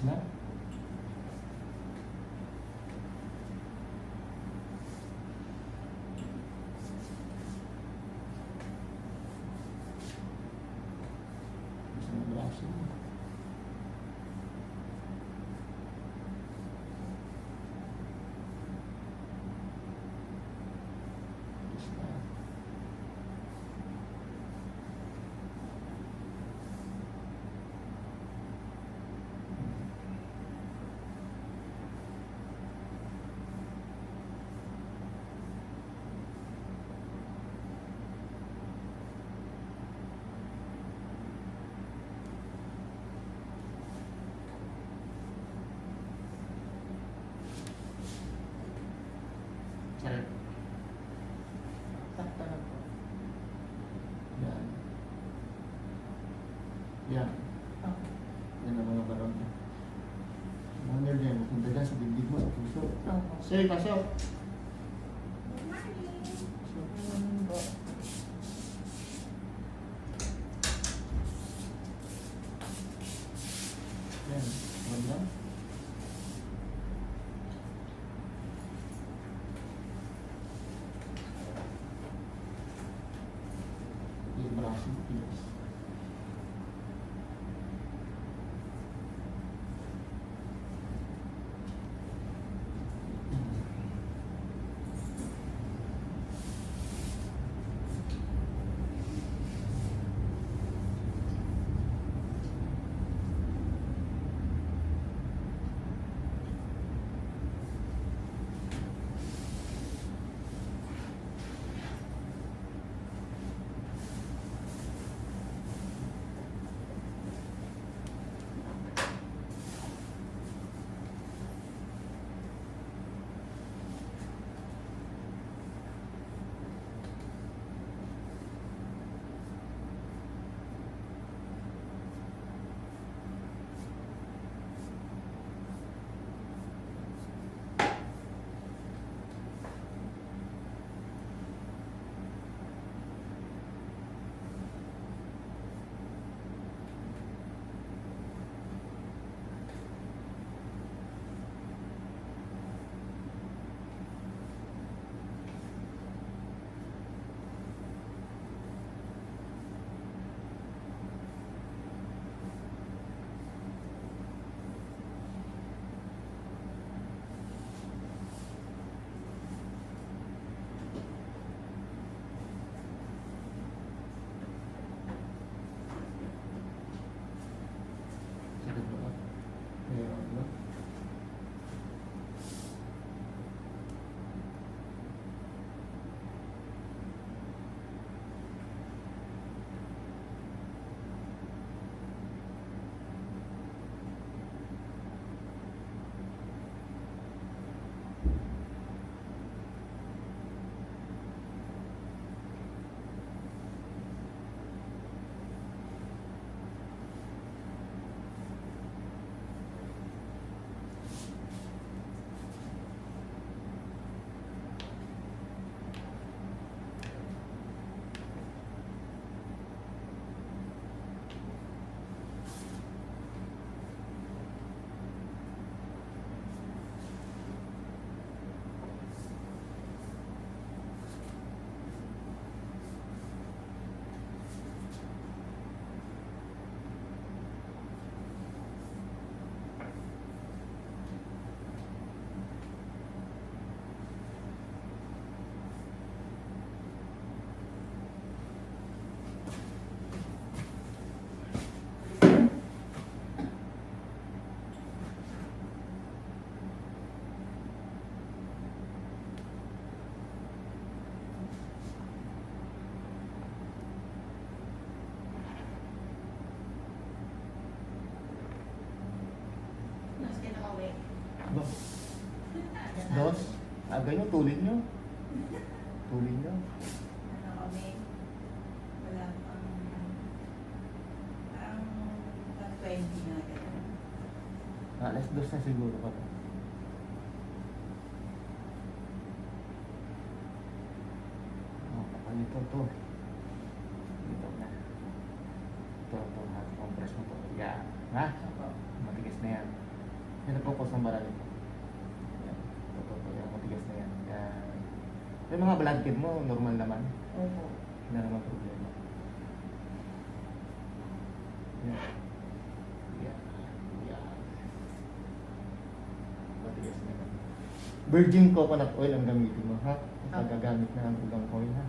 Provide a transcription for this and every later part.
na. Isang braso. Tigas na. Sakit. Sakto na po. Yan. Yan. Okay. Yan ang mga baron niya. Mga nerve niya, mapunta dyan sa dibdib mo, sa puso. Opo. Say, pasok. Ganun po. Yan. Wala. Yung braso mo, tigas. Sakit ba? Meron ba? Ba? Dos? Ganyan, tulid nyo. Tulid nyo. Ano kami? Wala pang... Parang 20 na gano'n. Alas dos na siguro pa. Ito to. Ito na. Ito, hot compress mo to. Yan. Ha? Opo. Matigas na yan. Yan ang focus ng barangay ko. Yan. Totoo. Yan, matigas na yan. Yan. Yung mga blood kid mo, normal naman. Opo. Hindi na naman problema. Yan. Yan. Yan. Matigas na yan. Virgin coconut oil ang gamitin mo, ha? Pag gagamit na ang ulang oil, ha?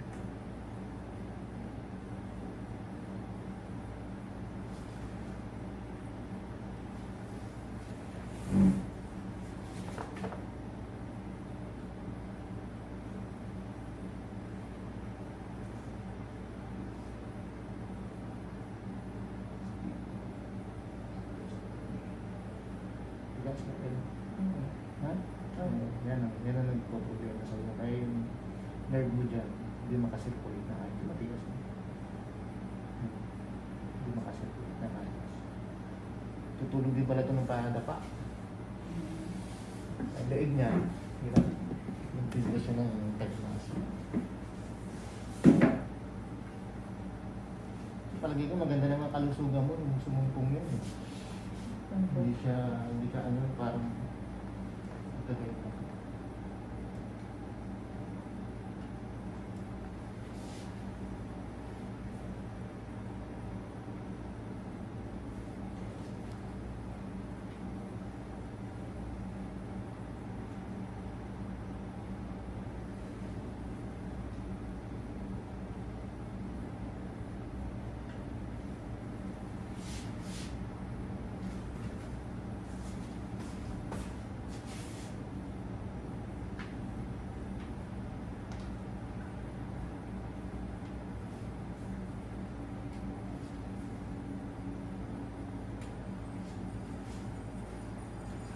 Relax na kayo. Ha? Yan ang nagpo-problema sa iyo. Kaya yung nerve mo dyan, hindi makasirculate na ayos. Matigas mo. Hindi makasirculate na ayos. Tutulog din pala ito ng padapa. Ang leeg niya, hirap. Yung pizza siya ng tagmas. Palagi ko maganda naman kalusugan mo nung sumumpong yun. Hindi ka ano, parang tagay mo.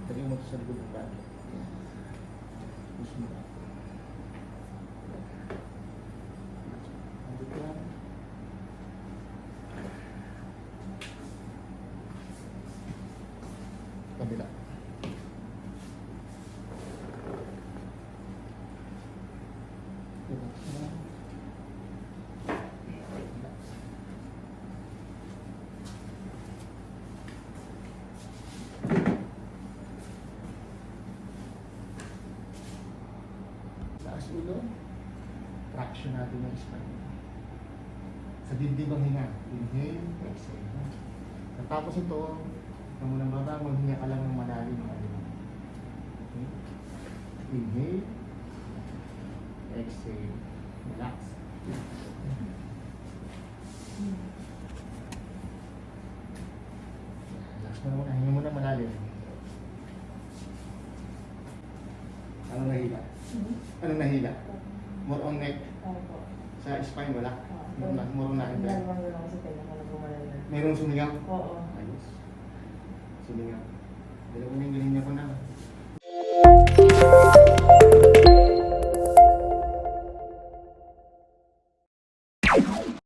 Dali mo ito sa likod ng bag. Push mo na. Andito lang. Kabila. Relax na. Relax. Taas ulo. Traction natin ng spine. Sa dibdib ang hinga. Inhale, exhale. Tapos ito, ito mo ng baba, maghinga ka lang ng malalim. Okay? Inhale, exhale, relax. Relax mo na muna, hinga mo na malalim. Anong nahila? Anong nahila? More on neck. Opo. Sa spine wala? Oo. More on natin. Dalawang lang kasi tayo na gumalala. Mayroong sumigaw? Oo. Ayos. Sumigaw. Dalawang yung galing niya ko na.